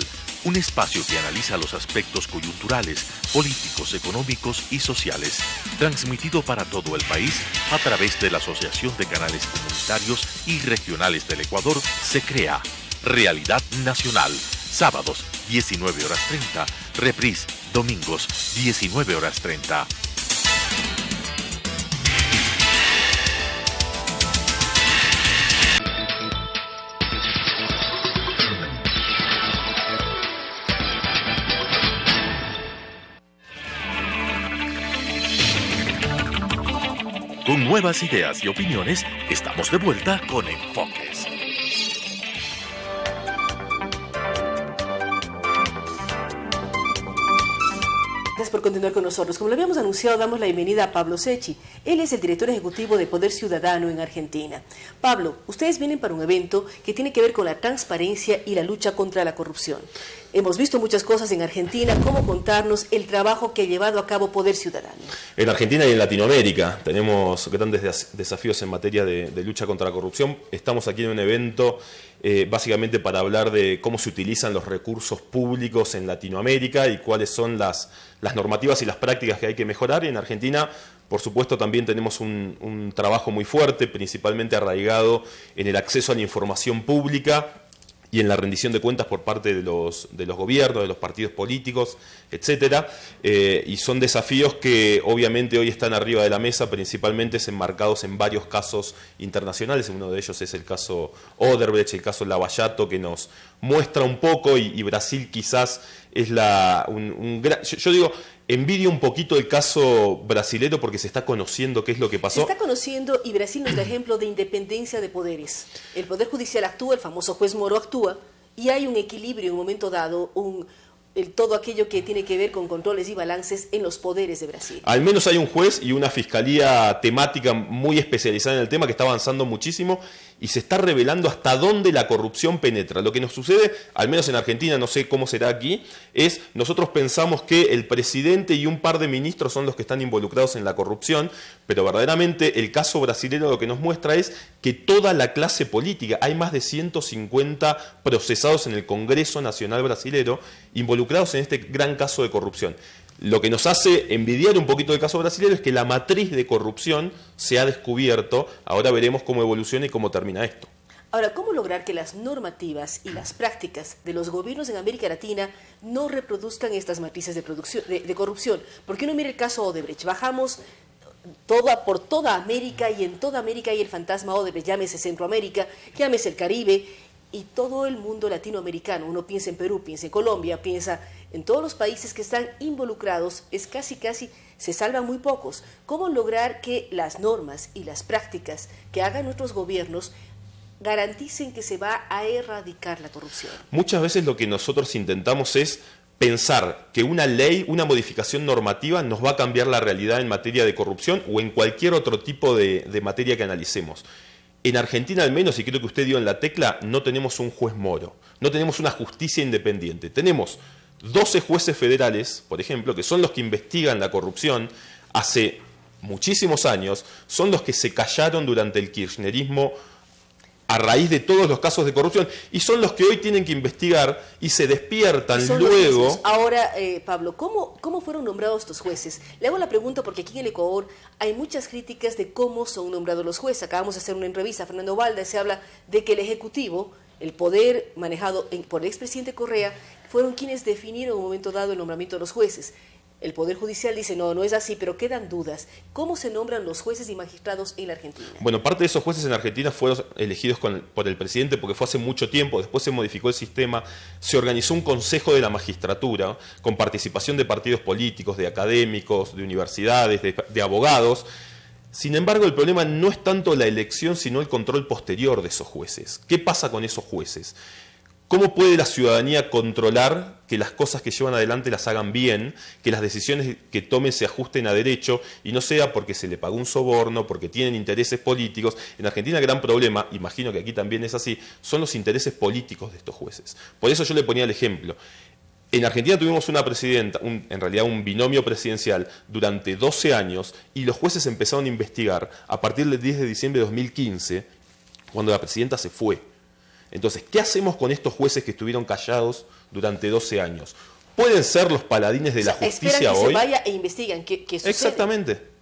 Un espacio que analiza los aspectos coyunturales, políticos, económicos y sociales, transmitido para todo el país a través de la Asociación de Canales Comunitarios y Regionales del Ecuador, se crea Realidad Nacional. Sábados, 19:30. Reprise, domingos, 19:30. Con nuevas ideas y opiniones, estamos de vuelta con Enfoques. Gracias por continuar con nosotros. Como lo habíamos anunciado, damos la bienvenida a Pablo Secchi. Él es el director ejecutivo de Poder Ciudadano en Argentina. Pablo, ustedes vienen para un evento que tiene que ver con la transparencia y la lucha contra la corrupción. Hemos visto muchas cosas en Argentina. ¿Cómo contarnos el trabajo que ha llevado a cabo Poder Ciudadano? En Argentina y en Latinoamérica tenemos grandes desafíos en materia de lucha contra la corrupción. Estamos aquí en un evento básicamente para hablar de cómo se utilizan los recursos públicos en Latinoamérica y cuáles son las normativas y las prácticas que hay que mejorar. Y en Argentina, por supuesto, también tenemos un trabajo muy fuerte, principalmente arraigado en el acceso a la información pública y en la rendición de cuentas por parte de los gobiernos, de los partidos políticos, etcétera. Y son desafíos que obviamente hoy están arriba de la mesa, principalmente enmarcados en varios casos internacionales. Uno de ellos es el caso Odebrecht, el caso Lavallato, que nos muestra un poco, y Brasil quizás es yo digo, envidio un poquito el caso brasilero porque se está conociendo qué es lo que pasó. Se está conociendo y Brasil nos da ejemplo de independencia de poderes. El Poder Judicial actúa, el famoso juez Moro actúa y hay un equilibrio en un momento dado, todo aquello que tiene que ver con controles y balances en los poderes de Brasil. Al menos hay un juez y una fiscalía temática muy especializada en el tema que está avanzando muchísimo y se está revelando hasta dónde la corrupción penetra. Lo que nos sucede, al menos en Argentina, no sé cómo será aquí, es nosotros pensamos que el presidente y un par de ministros son los que están involucrados en la corrupción, pero verdaderamente el caso brasileño lo que nos muestra es que toda la clase política, hay más de 150 procesados en el Congreso Nacional Brasilero involucrados en este gran caso de corrupción. Lo que nos hace envidiar un poquito del caso brasileño es que la matriz de corrupción se ha descubierto. Ahora veremos cómo evoluciona y cómo termina esto. Ahora, ¿cómo lograr que las normativas y las prácticas de los gobiernos en América Latina no reproduzcan estas matrices de corrupción? Porque uno mira el caso Odebrecht, bajamos por toda América y en toda América hay el fantasma Odebrecht, llámese Centroamérica, llámese el Caribe, y todo el mundo latinoamericano, uno piensa en Perú, piensa en Colombia, piensa en todos los países que están involucrados, es casi se salvan muy pocos. ¿Cómo lograr que las normas y las prácticas que hagan nuestros gobiernos garanticen que se va a erradicar la corrupción? Muchas veces lo que nosotros intentamos es pensar que una ley, una modificación normativa nos va a cambiar la realidad en materia de corrupción o en cualquier otro tipo de materia que analicemos. En Argentina al menos, y creo que usted dio en la tecla, no tenemos un juez Moro, no tenemos una justicia independiente. Tenemos 12 jueces federales, por ejemplo, que son los que investigan la corrupción hace muchísimos años, son los que se callaron durante el kirchnerismo a raíz de todos los casos de corrupción, y son los que hoy tienen que investigar y se despiertan luego. Ahora, Pablo, ¿cómo fueron nombrados estos jueces? Le hago la pregunta porque aquí en el Ecuador hay muchas críticas de cómo son nombrados los jueces. Acabamos de hacer una entrevista a Fernando Valda, se habla de que el Ejecutivo, el poder manejado por el expresidente Correa, fueron quienes definieron en un momento dado el nombramiento de los jueces. El Poder Judicial dice, no es así, pero quedan dudas. ¿Cómo se nombran los jueces y magistrados en la Argentina? Bueno, parte de esos jueces en Argentina fueron elegidos por el presidente porque fue hace mucho tiempo, después se modificó el sistema, se organizó un consejo de la magistratura con participación de partidos políticos, de académicos, de universidades, de abogados. Sin embargo, el problema no es tanto la elección, sino el control posterior de esos jueces. ¿Qué pasa con esos jueces? ¿Cómo puede la ciudadanía controlar que las cosas que llevan adelante las hagan bien, que las decisiones que tomen se ajusten a derecho y no sea porque se le pagó un soborno, porque tienen intereses políticos? En Argentina el gran problema, imagino que aquí también es así, son los intereses políticos de estos jueces. Por eso yo le ponía el ejemplo. En Argentina tuvimos una presidenta, en realidad un binomio presidencial durante 12 años y los jueces empezaron a investigar a partir del 10 de diciembre de 2015, cuando la presidenta se fue. Entonces, ¿qué hacemos con estos jueces que estuvieron callados durante 12 años? ¿Pueden ser los paladines de la justicia esperan que hoy? Se vaya e investiguen qué sucede.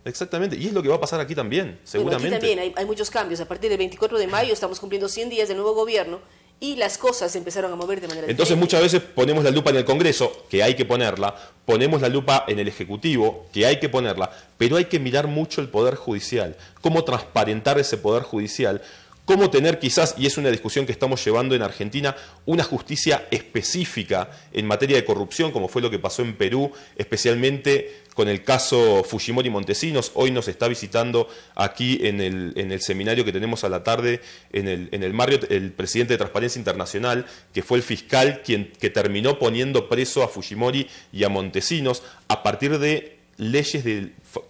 Exactamente. Y es lo que va a pasar aquí también, seguramente. Bueno, aquí también hay muchos cambios. A partir del 24 de mayo estamos cumpliendo 100 días del nuevo gobierno y las cosas se empezaron a mover de manera Entonces, diferente. muchas veces ponemos la lupa en el Congreso, que hay que ponerla, ponemos la lupa en el Ejecutivo, que hay que ponerla, pero hay que mirar mucho el Poder Judicial, cómo transparentar ese Poder Judicial, cómo tener quizás, y es una discusión que estamos llevando en Argentina, una justicia específica en materia de corrupción, como fue lo que pasó en Perú, especialmente con el caso Fujimori Montesinos. Hoy nos está visitando aquí en el seminario que tenemos a la tarde en el Marriott el presidente de Transparencia Internacional, que fue el fiscal que terminó poniendo preso a Fujimori y a Montesinos a partir de leyes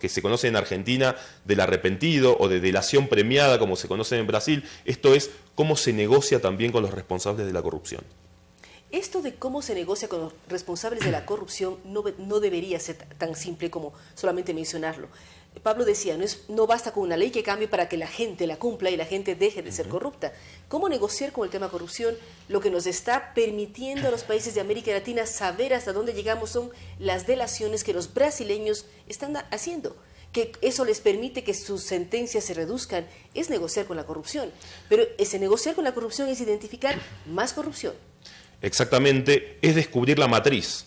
que se conocen en Argentina del arrepentido o de delación premiada, como se conocen en Brasil. Esto es cómo se negocia también con los responsables de la corrupción. Esto de cómo se negocia con los responsables de la corrupción no debería ser tan simple como solamente mencionarlo. Pablo decía, no basta con una ley que cambie para que la gente la cumpla y la gente deje de ser corrupta. ¿Cómo negociar con el tema corrupción? Lo que nos está permitiendo a los países de América Latina saber hasta dónde llegamos son las delaciones que los brasileños están haciendo. Que eso les permite que sus sentencias se reduzcan, es negociar con la corrupción. Pero ese negociar con la corrupción es identificar más corrupción. Exactamente, es descubrir la matriz.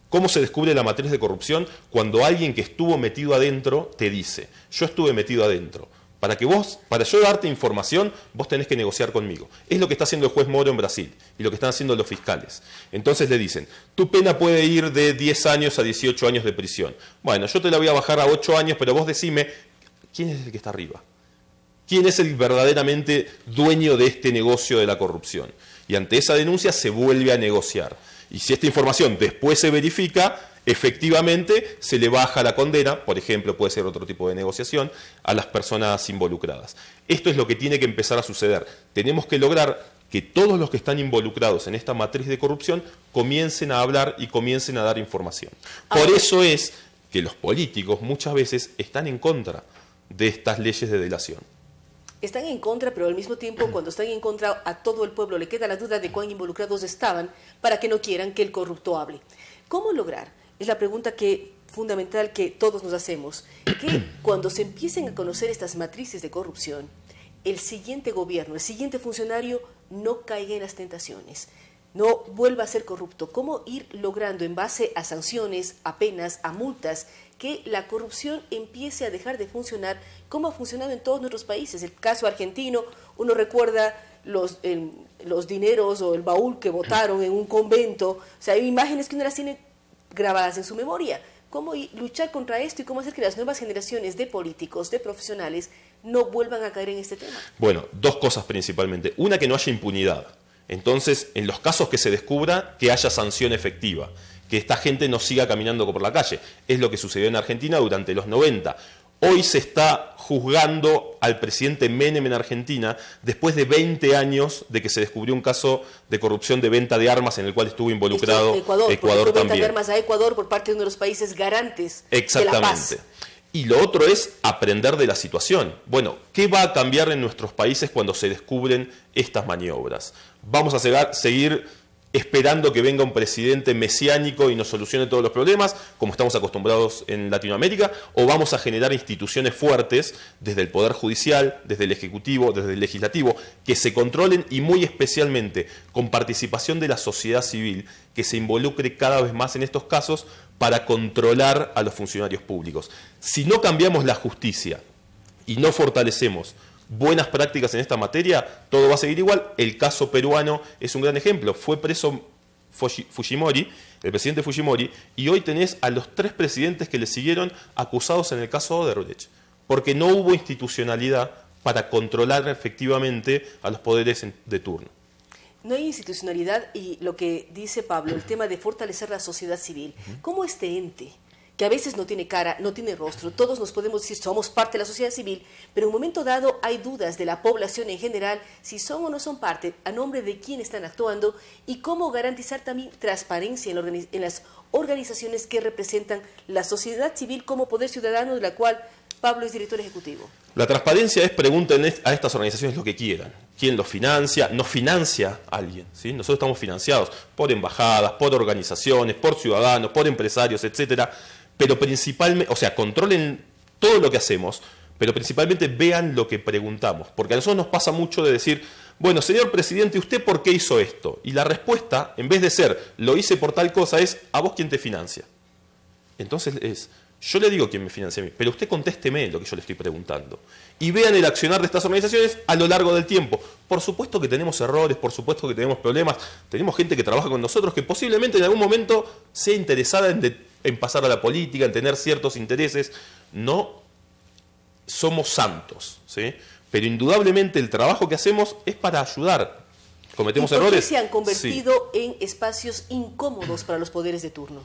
¿Cómo se descubre la matriz de corrupción? Cuando alguien que estuvo metido adentro te dice, yo estuve metido adentro. Para yo darte información, vos tenés que negociar conmigo. Es lo que está haciendo el juez Moro en Brasil y lo que están haciendo los fiscales. Entonces le dicen, tu pena puede ir de 10 años a 18 años de prisión. Bueno, yo te la voy a bajar a 8 años, pero vos decime, ¿quién es el que está arriba? ¿Quién es el verdaderamente dueño de este negocio de la corrupción? Y ante esa denuncia se vuelve a negociar. Y si esta información después se verifica, efectivamente se le baja la condena, por ejemplo, puede ser otro tipo de negociación, a las personas involucradas. Esto es lo que tiene que empezar a suceder. Tenemos que lograr que todos los que están involucrados en esta matriz de corrupción comiencen a hablar y comiencen a dar información. Por eso es que los políticos muchas veces están en contra de estas leyes de delación. Están en contra, pero al mismo tiempo, cuando están en contra, a todo el pueblo le queda la duda de cuán involucrados estaban para que no quieran que el corrupto hable. ¿Cómo lograr? Es la pregunta fundamental que todos nos hacemos. Que cuando se empiecen a conocer estas matrices de corrupción, el siguiente gobierno, el siguiente funcionario no caiga en las tentaciones, no vuelva a ser corrupto. ¿Cómo ir logrando en base a sanciones, a penas, a multas, que la corrupción empiece a dejar de funcionar como ha funcionado en todos nuestros países? El caso argentino, uno recuerda los dineros o el baúl que botaron en un convento. O sea, hay imágenes que uno las tiene grabadas en su memoria. ¿Cómo luchar contra esto y cómo hacer que las nuevas generaciones de políticos, de profesionales, no vuelvan a caer en este tema? Bueno, dos cosas principalmente. Una, que no haya impunidad. Entonces, en los casos que se descubra, que haya sanción efectiva. Que esta gente no siga caminando por la calle. Es lo que sucedió en Argentina durante los 90. Hoy se está juzgando al presidente Menem en Argentina después de 20 años de que se descubrió un caso de corrupción de venta de armas en el cual estuvo involucrado Ecuador también. Venta de armas a Ecuador por parte de uno de los países garantes Exactamente. de la paz. Y lo otro es aprender de la situación. Bueno, ¿qué va a cambiar en nuestros países cuando se descubren estas maniobras? ¿Vamos a seguir esperando que venga un presidente mesiánico y nos solucione todos los problemas, como estamos acostumbrados en Latinoamérica? ¿O vamos a generar instituciones fuertes desde el Poder Judicial, desde el Ejecutivo, desde el Legislativo, que se controlen y muy especialmente con participación de la sociedad civil, que se involucre cada vez más en estos casos para controlar a los funcionarios públicos? Si no cambiamos la justicia y no fortalecemos buenas prácticas en esta materia, todo va a seguir igual. El caso peruano es un gran ejemplo. Fue preso Fujimori, el presidente Fujimori, y hoy tenés a los 3 presidentes que le siguieron acusados en el caso Odebrecht, porque no hubo institucionalidad para controlar efectivamente a los poderes de turno. No hay institucionalidad y lo que dice Pablo, el tema de fortalecer la sociedad civil. ¿Cómo este ente, que a veces no tiene cara, no tiene rostro, todos nos podemos decir somos parte de la sociedad civil, pero en un momento dado hay dudas de la población en general si son o no son parte, a nombre de quién están actuando, y cómo garantizar también transparencia en las organizaciones que representan la sociedad civil como poder ciudadano, de la cual Pablo es director ejecutivo? La transparencia es: pregunten a estas organizaciones lo que quieran. ¿Quién los financia? ¿Nos financia alguien? ¿Sí? Nosotros estamos financiados por embajadas, por organizaciones, por ciudadanos, por empresarios, etcétera. Pero principalmente, o sea, controlen todo lo que hacemos, pero principalmente vean lo que preguntamos. Porque a nosotros nos pasa mucho de decir, bueno, señor presidente, ¿usted por qué hizo esto? Y la respuesta, en vez de ser, lo hice por tal cosa, es, ¿a vos quién te financia? Entonces es, yo le digo quién me financia a mí, pero usted contésteme lo que yo le estoy preguntando. Y vean el accionar de estas organizaciones a lo largo del tiempo. Por supuesto que tenemos errores, por supuesto que tenemos problemas, tenemos gente que trabaja con nosotros que posiblemente en algún momento sea interesada en pasar a la política, en tener ciertos intereses. No somos santos, ¿sí? Pero indudablemente el trabajo que hacemos es para ayudar. ¿Cometemos errores? ¿Por qué se han convertido en espacios incómodos para los poderes de turno?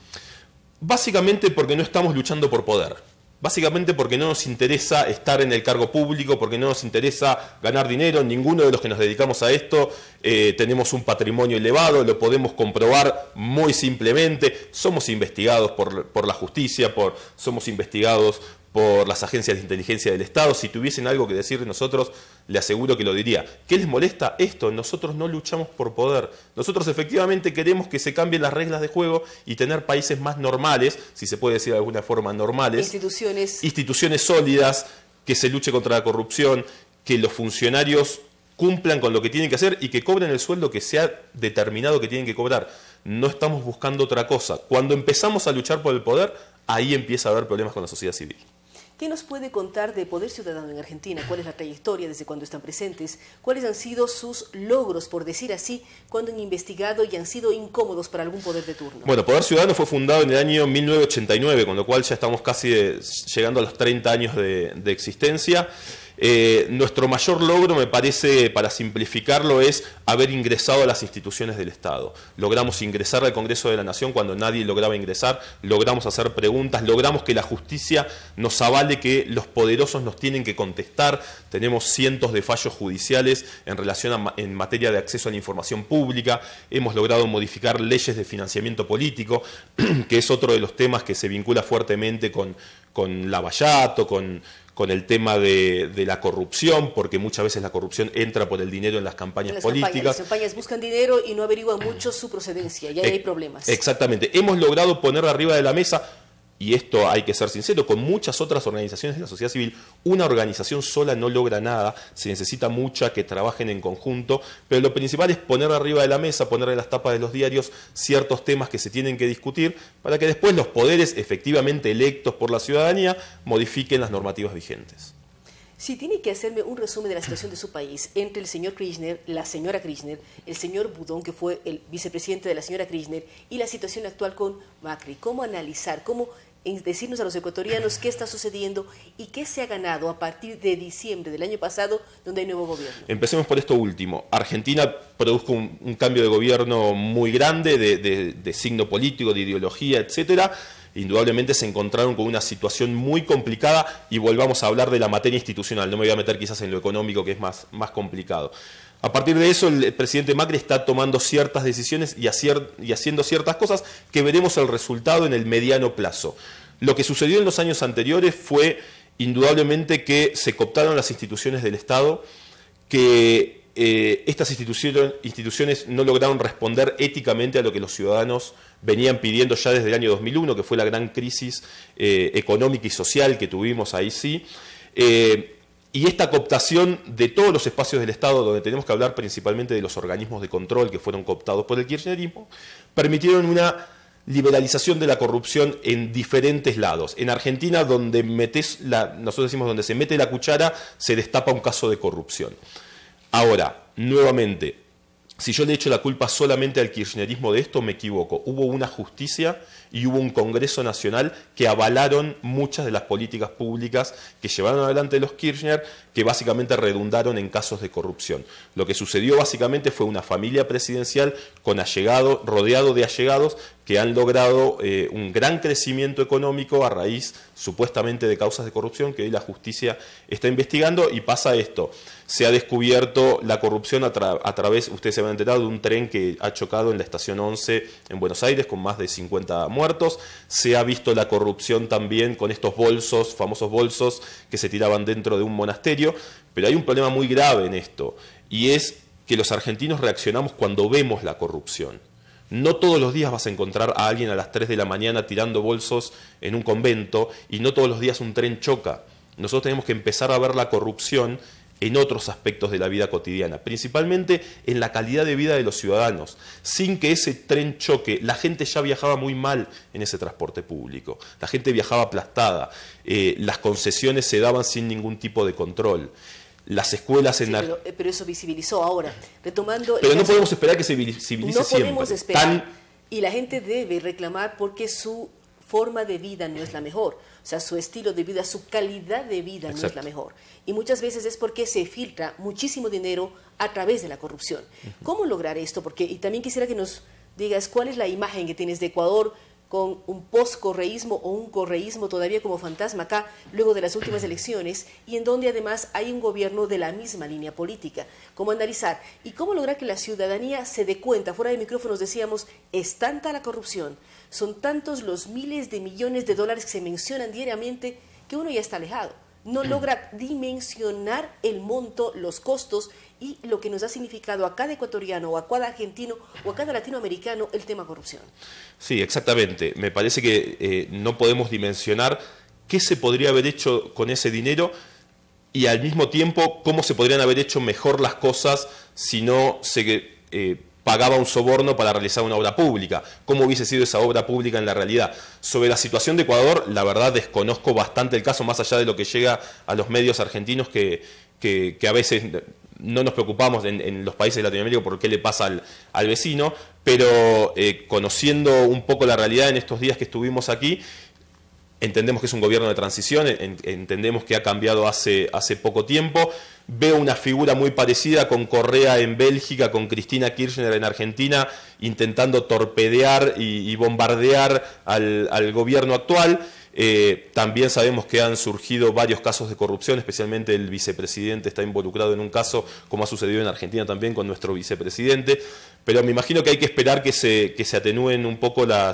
Básicamente porque no estamos luchando por poder. Básicamente porque no nos interesa estar en el cargo público, porque no nos interesa ganar dinero. Ninguno de los que nos dedicamos a esto tenemos un patrimonio elevado, lo podemos comprobar muy simplemente. Somos investigados por la justicia, somos investigados por las agencias de inteligencia del Estado. Si tuviesen algo que decir de nosotros, le aseguro que lo diría. ¿Qué les molesta esto? Nosotros no luchamos por poder. Nosotros efectivamente queremos que se cambien las reglas de juego y tener países más normales, si se puede decir de alguna forma normales. Instituciones sólidas, que se luche contra la corrupción, que los funcionarios cumplan con lo que tienen que hacer y que cobren el sueldo que se ha determinado que tienen que cobrar. No estamos buscando otra cosa. Cuando empezamos a luchar por el poder, ahí empieza a haber problemas con la sociedad civil. ¿Qué nos puede contar de Poder Ciudadano en Argentina? ¿Cuál es la trayectoria desde cuando están presentes? ¿Cuáles han sido sus logros, por decir así, cuando han investigado y han sido incómodos para algún poder de turno? Bueno, Poder Ciudadano fue fundado en el año 1989, con lo cual ya estamos casi llegando a los 30 años de existencia. Nuestro mayor logro, me parece, para simplificarlo, es haber ingresado a las instituciones del Estado. Logramos ingresar al Congreso de la Nación cuando nadie lograba ingresar, logramos hacer preguntas, logramos que la justicia nos avale que los poderosos nos tienen que contestar. Tenemos cientos de fallos judiciales en relación en materia de acceso a la información pública. Hemos logrado modificar leyes de financiamiento político, que es otro de los temas que se vincula fuertemente con Lavallato, con el tema de la corrupción, porque muchas veces la corrupción entra por el dinero en las campañas políticas. Las campañas buscan dinero y no averiguan mucho su procedencia, y ahí hay problemas. Exactamente. Hemos logrado poner arriba de la mesa, y esto hay que ser sincero, con muchas otras organizaciones de la sociedad civil. Una organización sola no logra nada, se necesita mucha que trabajen en conjunto, pero lo principal es poner arriba de la mesa, poner en las tapas de los diarios ciertos temas que se tienen que discutir para que después los poderes efectivamente electos por la ciudadanía modifiquen las normativas vigentes. Si tiene que hacerme un resumen de la situación de su país entre el señor Kirchner, la señora Kirchner, el señor Budón, que fue el vicepresidente de la señora Kirchner, y la situación actual con Macri, ¿cómo analizar, cómo decirnos a los ecuatorianos qué está sucediendo y qué se ha ganado a partir de diciembre del año pasado, donde hay nuevo gobierno? Empecemos por esto último. Argentina produjo un cambio de gobierno muy grande, de signo político, de ideología, etcétera. Indudablemente se encontraron con una situación muy complicada, y volvamos a hablar de la materia institucional. No me voy a meter quizás en lo económico, que es más complicado. A partir de eso, el presidente Macri está tomando ciertas decisiones y haciendo ciertas cosas que veremos el resultado en el mediano plazo. Lo que sucedió en los años anteriores fue indudablemente que se cooptaron las instituciones del Estado, que estas instituciones no lograron responder éticamente a lo que los ciudadanos venían pidiendo ya desde el año 2001, que fue la gran crisis económica y social que tuvimos ahí sí. Y esta cooptación de todos los espacios del Estado, donde tenemos que hablar principalmente de los organismos de control que fueron cooptados por el kirchnerismo, permitieron una liberalización de la corrupción en diferentes lados. En Argentina, donde nosotros decimos donde se mete la cuchara, se destapa un caso de corrupción. Ahora, nuevamente, si yo le echo la culpa solamente al kirchnerismo de esto, me equivoco. Hubo una justicia y hubo un Congreso Nacional que avalaron muchas de las políticas públicas que llevaron adelante los Kirchner, que básicamente redundaron en casos de corrupción. Lo que sucedió básicamente fue una familia presidencial con allegados, rodeado de allegados, que han logrado un gran crecimiento económico a raíz supuestamente de causas de corrupción que hoy la justicia está investigando, y pasa esto. Se ha descubierto la corrupción a través, ustedes se van a enterar, de un tren que ha chocado en la estación 11 en Buenos Aires con más de 50 muertos. Se ha visto la corrupción también con estos bolsos, famosos bolsos que se tiraban dentro de un monasterio. Pero hay un problema muy grave en esto, y es que los argentinos reaccionamos cuando vemos la corrupción. No todos los días vas a encontrar a alguien a las 3 de la mañana tirando bolsos en un convento, y no todos los días un tren choca. Nosotros tenemos que empezar a ver la corrupción en otros aspectos de la vida cotidiana, principalmente en la calidad de vida de los ciudadanos. Sin que ese tren choque, la gente ya viajaba muy mal en ese transporte público. La gente viajaba aplastada, las concesiones se daban sin ningún tipo de control. Las escuelas en pero eso visibilizó ahora, retomando... Pero no podemos esperar que se visibilice siempre. No podemos esperar, y la gente debe reclamar porque su forma de vida no es la mejor. O sea, su estilo de vida, su calidad de vida no es la mejor. Y muchas veces es porque se filtra muchísimo dinero a través de la corrupción. ¿Cómo lograr esto? Y también quisiera que nos digas cuál es la imagen que tienes de Ecuador con un post-correísmo o un correísmo todavía como fantasma acá, luego de las últimas elecciones, y en donde además hay un gobierno de la misma línea política. ¿Cómo analizar? Y cómo lograr que la ciudadanía se dé cuenta. Fuera de micrófonos decíamos, es tanta la corrupción, son tantos los miles de millones de dólares que se mencionan diariamente, que uno ya está alejado. No logra dimensionar el monto, los costos y lo que nos ha significado a cada ecuatoriano o a cada argentino o a cada latinoamericano el tema corrupción. Sí, exactamente. Me parece que no podemos dimensionar qué se podría haber hecho con ese dinero, y al mismo tiempo cómo se podrían haber hecho mejor las cosas si no se pagaba un soborno para realizar una obra pública. ¿Cómo hubiese sido esa obra pública en la realidad? Sobre la situación de Ecuador, la verdad desconozco bastante el caso, más allá de lo que llega a los medios argentinos, que a veces no nos preocupamos en los países de Latinoamérica por qué le pasa al vecino, pero conociendo un poco la realidad en estos días que estuvimos aquí, entendemos que es un gobierno de transición, entendemos que ha cambiado hace poco tiempo. Veo una figura muy parecida con Correa en Bélgica, con Cristina Kirchner en Argentina, intentando torpedear y bombardear al gobierno actual. También sabemos que han surgido varios casos de corrupción, especialmente el vicepresidente está involucrado en un caso, como ha sucedido en Argentina también con nuestro vicepresidente. Pero me imagino que hay que esperar que se atenúen un poco la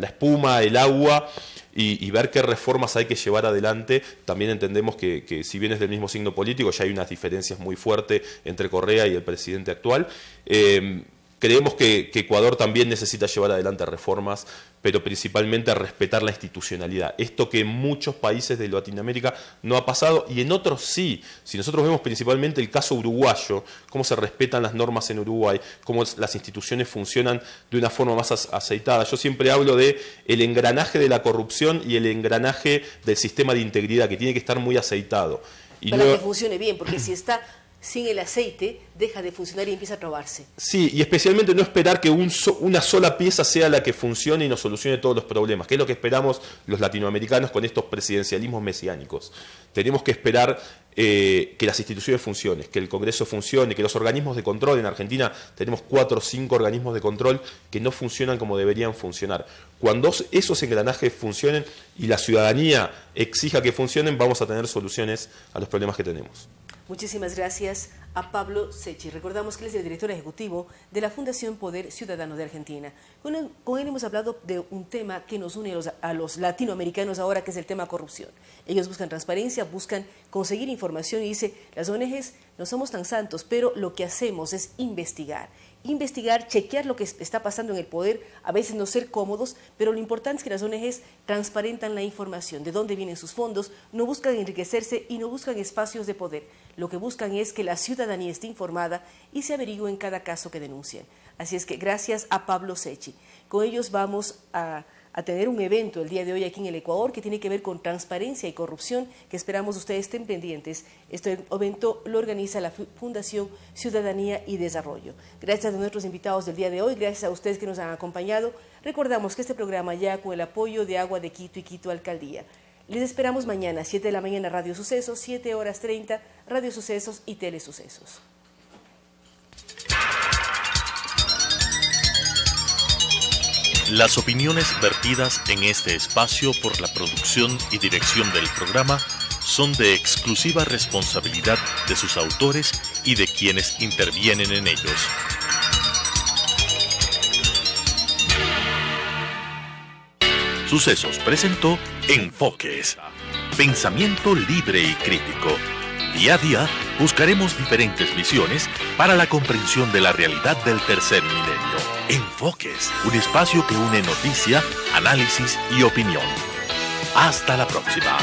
espuma, el agua, y ver qué reformas hay que llevar adelante. También entendemos que si bien es del mismo signo político, ya hay unas diferencias muy fuertes entre Correa y el presidente actual. Creemos que Ecuador también necesita llevar adelante reformas, pero principalmente a respetar la institucionalidad. Esto que en muchos países de Latinoamérica no ha pasado, y en otros sí. Si nosotros vemos principalmente el caso uruguayo, cómo se respetan las normas en Uruguay, cómo las instituciones funcionan de una forma más aceitada. Yo siempre hablo de el engranaje de la corrupción y el engranaje del sistema de integridad, que tiene que estar muy aceitado. Para que funcione bien, porque si está sin el aceite, deja de funcionar y empieza a trabarse. Sí, y especialmente no esperar que una sola pieza sea la que funcione y nos solucione todos los problemas, que es lo que esperamos los latinoamericanos con estos presidencialismos mesiánicos. Tenemos que esperar que las instituciones funcionen, que el Congreso funcione, que los organismos de control, en Argentina tenemos 4 o 5 organismos de control que no funcionan como deberían funcionar. Cuando esos engranajes funcionen y la ciudadanía exija que funcionen, vamos a tener soluciones a los problemas que tenemos. Muchísimas gracias a Pablo Secchi. Recordamos que él es el director ejecutivo de la Fundación Poder Ciudadano de Argentina. Con él hemos hablado de un tema que nos une a los latinoamericanos ahora, que es el tema corrupción. Ellos buscan transparencia, buscan conseguir información y dice, las ONGs no somos tan santos, pero lo que hacemos es investigar, chequear lo que está pasando en el poder, a veces no ser cómodos, pero lo importante es que las ONGs transparentan la información, de dónde vienen sus fondos, no buscan enriquecerse y no buscan espacios de poder. Lo que buscan es que la ciudadanía esté informada y se averigüe en cada caso que denuncien. Así es que gracias a Pablo Secchi. Con ellos vamos a tener un evento el día de hoy aquí en el Ecuador que tiene que ver con transparencia y corrupción, que esperamos ustedes estén pendientes. Este evento lo organiza la Fundación Ciudadanía y Desarrollo. Gracias a nuestros invitados del día de hoy, gracias a ustedes que nos han acompañado. Recordamos que este programa ya con el apoyo de Agua de Quito y Quito Alcaldía. Les esperamos mañana, 7 de la mañana, Radio Sucesos, 7:30, Radio Sucesos y Telesucesos. Las opiniones vertidas en este espacio por la producción y dirección del programa son de exclusiva responsabilidad de sus autores y de quienes intervienen en ellos. Sucesos presentó Enfoques, pensamiento libre y crítico. Día a día buscaremos diferentes visiones para la comprensión de la realidad del tercer milenio. Enfoques, un espacio que une noticia, análisis y opinión. Hasta la próxima.